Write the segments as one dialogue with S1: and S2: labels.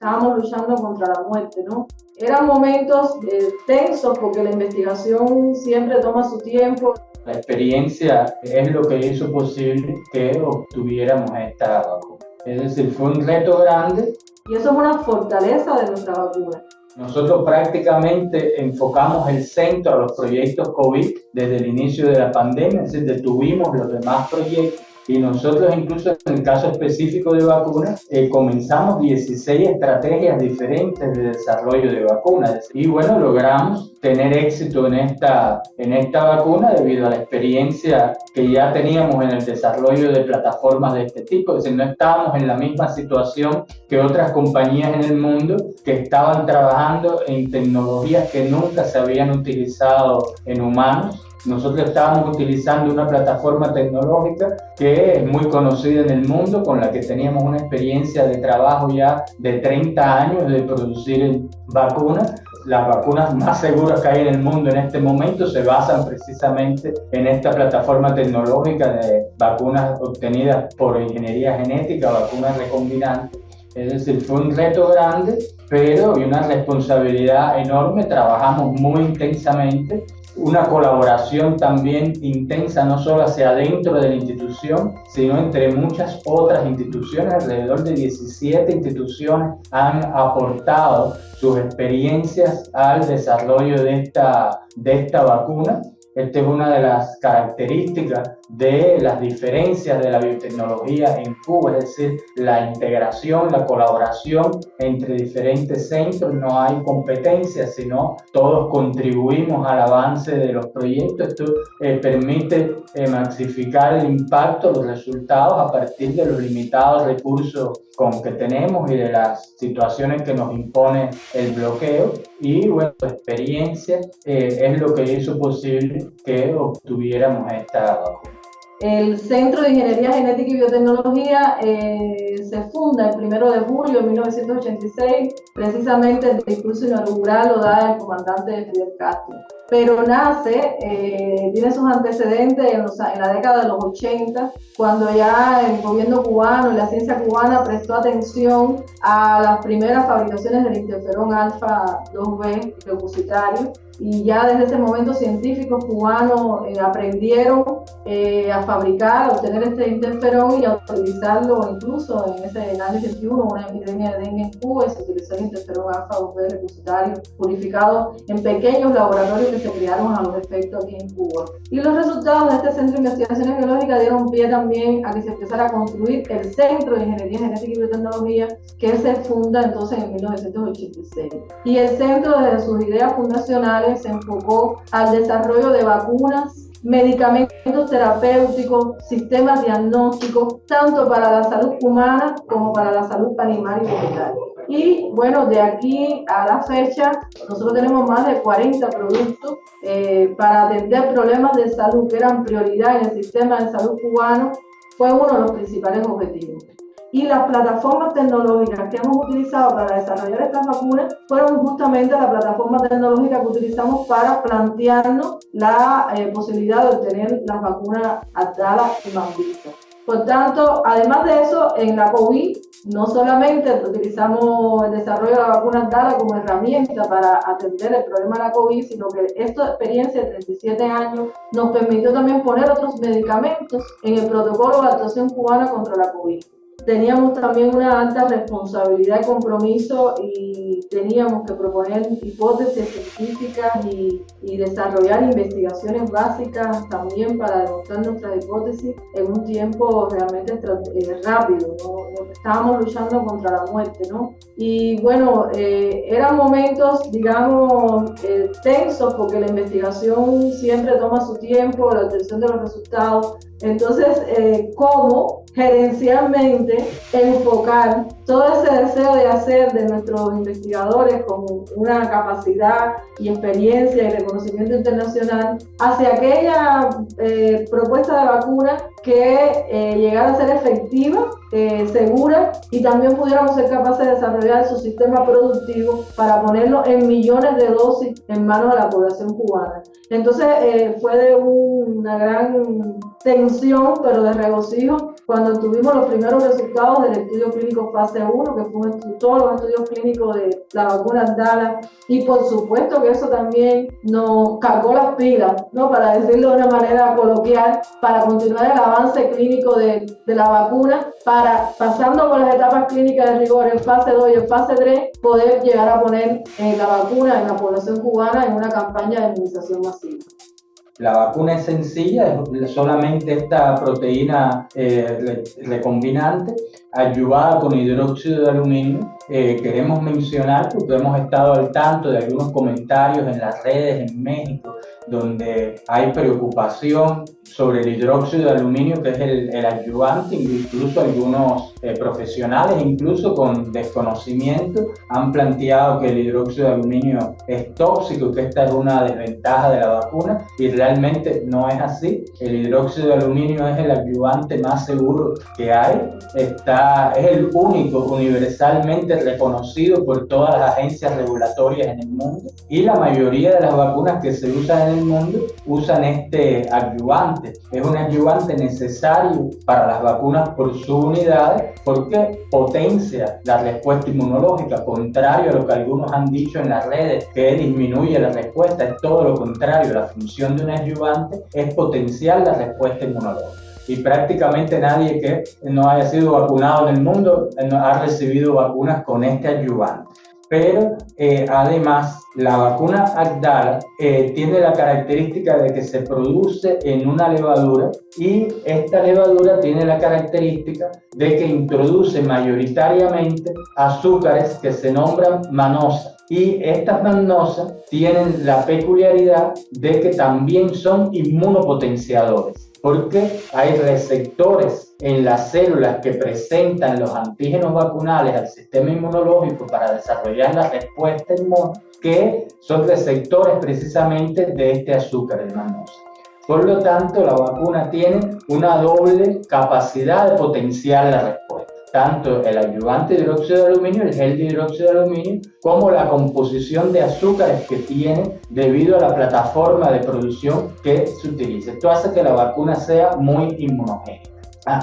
S1: estábamos luchando contra la muerte, ¿no? Eran momentos tensos porque la investigación siempre toma su tiempo.
S2: La experiencia es lo que hizo posible que obtuviéramos esta vacuna. Es decir, fue un reto grande.
S1: Y eso es una fortaleza de nuestra vacuna.
S2: Nosotros prácticamente enfocamos el centro a los proyectos COVID desde el inicio de la pandemia, es decir, detuvimos los demás proyectos. Y nosotros incluso en el caso específico de vacunas comenzamos 16 estrategias diferentes de desarrollo de vacunas y bueno, logramos tener éxito en esta vacuna debido a la experiencia que ya teníamos en el desarrollo de plataformas de este tipo. Es decir, no estábamos en la misma situación que otras compañías en el mundo que estaban trabajando en tecnologías que nunca se habían utilizado en humanos. Nosotros estábamos utilizando una plataforma tecnológica que es muy conocida en el mundo, con la que teníamos una experiencia de trabajo ya de 30 años de producir vacunas. Las vacunas más seguras que hay en el mundo en este momento se basan precisamente en esta plataforma tecnológica de vacunas obtenidas por ingeniería genética, vacunas recombinantes. Es decir, fue un reto grande, pero y una responsabilidad enorme. Trabajamos muy intensamente. Una colaboración también intensa, no solo hacia adentro de la institución, sino entre muchas otras instituciones. Alrededor de 17 instituciones han aportado sus experiencias al desarrollo de esta vacuna. Esta es una de las características de las diferencias de la biotecnología en Cuba, es decir, la integración, la colaboración entre diferentes centros. No hay competencia, sino todos contribuimos al avance de los proyectos. Esto permite maxificar el impacto, los resultados a partir de los limitados recursos con que tenemos y de las situaciones que nos impone el bloqueo. Y bueno, la experiencia es lo que hizo posible que obtuviéramos esta vacuna.
S1: El Centro de Ingeniería Genética y Biotecnología se funda el 1 de julio de 1986, precisamente el discurso inaugural lo da el comandante Fidel Castro. Pero nace, tiene sus antecedentes en la década de los 80, cuando ya el gobierno cubano y la ciencia cubana prestó atención a las primeras fabricaciones del interferón alfa 2B depositario. Y ya desde ese momento científicos cubanos aprendieron a fabricar, a obtener este interferón y a utilizarlo incluso en el año 81, una epidemia de dengue en Cuba, y se utilizó el interferón alfa 2B depositario purificado en pequeños laboratorios que se crearon a los efectos aquí en Cuba. Y los resultados de este Centro de Investigaciones Biológicas dieron pie también a que se empezara a construir el Centro de Ingeniería Genética y Biotecnología, que se funda entonces en 1986. Y el centro, desde sus ideas fundacionales, se enfocó al desarrollo de vacunas, medicamentos terapéuticos, sistemas diagnósticos, tanto para la salud humana como para la salud animal y vegetal. Y bueno, de aquí a la fecha, nosotros tenemos más de 40 productos para atender problemas de salud que eran prioridad en el sistema de salud cubano. Fue uno de los principales objetivos. Y las plataformas tecnológicas que hemos utilizado para desarrollar estas vacunas fueron justamente la plataforma tecnológica que utilizamos para plantearnos la posibilidad de obtener las vacunas Abdala y Mambisa. Por tanto, además de eso, en la COVID no solamente utilizamos el desarrollo de la vacuna Abdala como herramienta para atender el problema de la COVID, sino que esta experiencia de 37 años nos permitió también poner otros medicamentos en el protocolo de actuación cubana contra la COVID. Teníamos también una alta responsabilidad y compromiso y teníamos que proponer hipótesis científicas y desarrollar investigaciones básicas también para demostrar nuestras hipótesis en un tiempo realmente rápido, ¿no? Estábamos luchando contra la muerte, ¿no? Y bueno, eran momentos, digamos, tensos porque la investigación siempre toma su tiempo, la obtención de los resultados. Entonces, ¿cómo gerencialmente enfocar todo ese deseo de hacer de nuestros investigadores con una capacidad y experiencia y reconocimiento internacional hacia aquella propuesta de vacuna que llegara a ser efectiva, segura, y también pudiéramos ser capaces de desarrollar su sistema productivo para ponerlo en millones de dosis en manos de la población cubana? Entonces fue de una gran tensión, pero de regocijo, cuando tuvimos los primeros resultados del estudio clínico fase fase 1, que fue todos los estudios clínicos de la vacuna Abdala, y por supuesto que eso también nos cargó las pilas, ¿no? Para decirlo de una manera coloquial, para continuar el avance clínico de la vacuna, para, pasando por las etapas clínicas de rigor en fase 2 y en fase 3, poder llegar a poner la vacuna en la población cubana en una campaña de inmunización masiva.
S2: La vacuna es sencilla, es solamente esta proteína recombinante ayudada con hidróxido de aluminio. Queremos mencionar, porque hemos estado al tanto de algunos comentarios en las redes en México, donde hay preocupación sobre el hidróxido de aluminio, que es el ayudante. Incluso algunos profesionales, incluso con desconocimiento, han planteado que el hidróxido de aluminio es tóxico, que esta es una desventaja de la vacuna, y realmente no es así. El hidróxido de aluminio es el ayudante más seguro que hay. Es el único universalmente reconocido por todas las agencias regulatorias en el mundo, y la mayoría de las vacunas que se usan en el mundo usan este adyuvante. Es un adyuvante necesario para las vacunas por subunidades, porque potencia la respuesta inmunológica, contrario a lo que algunos han dicho en las redes, que disminuye la respuesta. Es todo lo contrario. La función de un adyuvante es potenciar la respuesta inmunológica. Y prácticamente nadie que no haya sido vacunado en el mundo ha recibido vacunas con este adyuvante. Pero además, la vacuna Abdala tiene la característica de que se produce en una levadura, y esta levadura tiene la característica de que introduce mayoritariamente azúcares que se nombran manosa. Y estas mannosas tienen la peculiaridad de que también son inmunopotenciadores, porque hay receptores en las células que presentan los antígenos vacunales al sistema inmunológico para desarrollar la respuesta inmune, que son receptores precisamente de este azúcar de manosa. Por lo tanto, la vacuna tiene una doble capacidad de potenciar la respuesta. Tanto el ayudante de hidróxido de aluminio, el gel de hidróxido de aluminio, como la composición de azúcares que tiene debido a la plataforma de producción que se utiliza. Esto hace que la vacuna sea muy inmunogénica.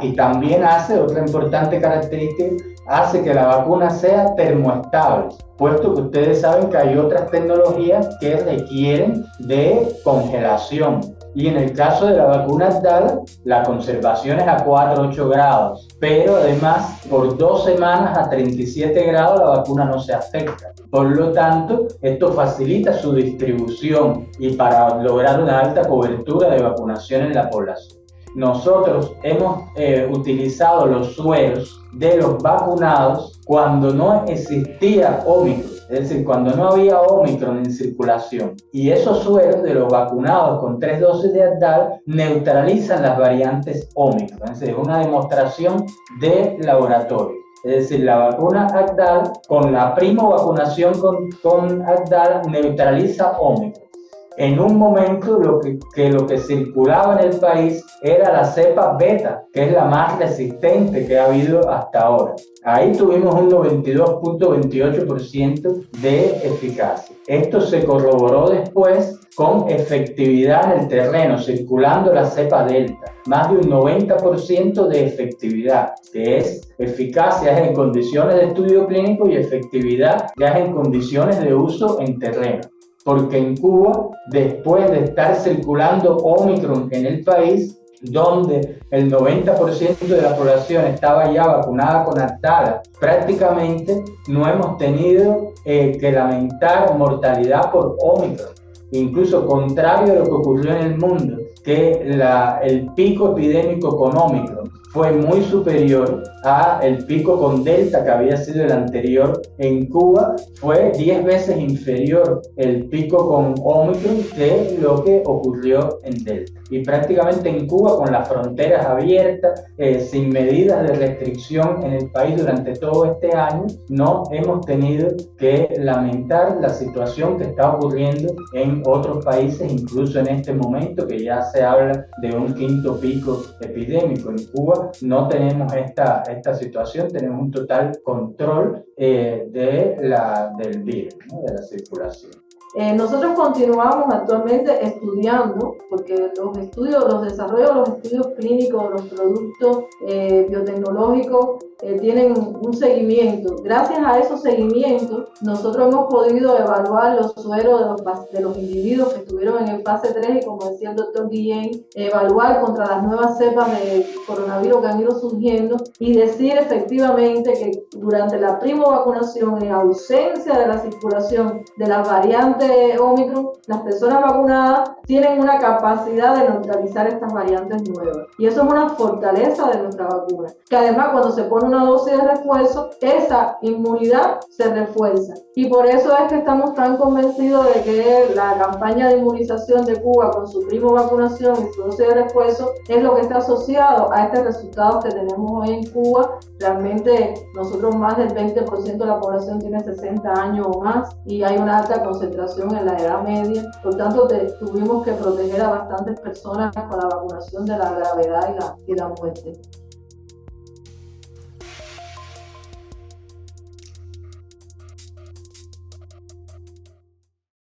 S2: Y también hace, otra importante característica, hace que la vacuna sea termoestable, puesto que ustedes saben que hay otras tecnologías que requieren de congelación. Y en el caso de la vacuna Abdala, la conservación es a 4-8 grados, pero además por 2 semanas a 37 grados la vacuna no se afecta. Por lo tanto, esto facilita su distribución y para lograr una alta cobertura de vacunación en la población. Nosotros hemos utilizado los sueros de los vacunados cuando no existía Omicron, es decir, cuando no había Omicron en circulación. Y esos sueros de los vacunados con 3 dosis de Abdala neutralizan las variantes Omicron. Es decir, es una demostración de laboratorio. Es decir, la vacuna Abdala, con la primo vacunación con Abdala, neutraliza Omicron. En un momento lo que circulaba en el país era la cepa beta, que es la más resistente que ha habido hasta ahora. Ahí tuvimos un 92.28% de eficacia. Esto se corroboró después con efectividad en el terreno, circulando la cepa delta. Más de un 90% de efectividad, que es eficacia en condiciones de estudio clínico y efectividad ya en condiciones de uso en terreno. Porque en Cuba, después de estar circulando Omicron en el país, donde el 90% de la población estaba ya vacunada con Abdala, prácticamente no hemos tenido que lamentar mortalidad por Omicron. Incluso contrario a lo que ocurrió en el mundo, que el pico epidémico con Omicron fue muy superior al pico con Delta, que había sido el anterior. En Cuba fue 10 veces inferior el pico con Omicron que lo que ocurrió en Delta. Y prácticamente en Cuba, con las fronteras abiertas, sin medidas de restricción en el país durante todo este año, no hemos tenido que lamentar la situación que está ocurriendo en otros países, incluso en este momento que ya se habla de un 5º pico epidémico. En Cuba no tenemos esta situación, tenemos un total control del virus, ¿no? De la circulación.
S1: Nosotros continuamos actualmente estudiando, porque los desarrollos de los estudios clínicos, los productos biotecnológicos tienen un seguimiento. Gracias a esos seguimientos, nosotros hemos podido evaluar los sueros de los individuos que estuvieron en el fase 3 y, como decía el doctor Guillén, evaluar contra las nuevas cepas de coronavirus que han ido surgiendo y decir efectivamente que durante la primo-vacunación, en ausencia de la circulación de las variantes Omicron, las personas vacunadas tienen una capacidad de neutralizar estas variantes nuevas. Y eso es una fortaleza de nuestra vacuna, que además cuando se pone una dosis de refuerzo, esa inmunidad se refuerza. Y por eso es que estamos tan convencidos de que la campaña de inmunización de Cuba con su primo vacunación y su dosis de refuerzo es lo que está asociado a estos resultados que tenemos hoy en Cuba. Realmente nosotros más del 20% de la población tiene 60 años o más y hay una alta concentración en la edad media. Por tanto, tuvimos que proteger a bastantes personas con la vacunación de la gravedad y la muerte.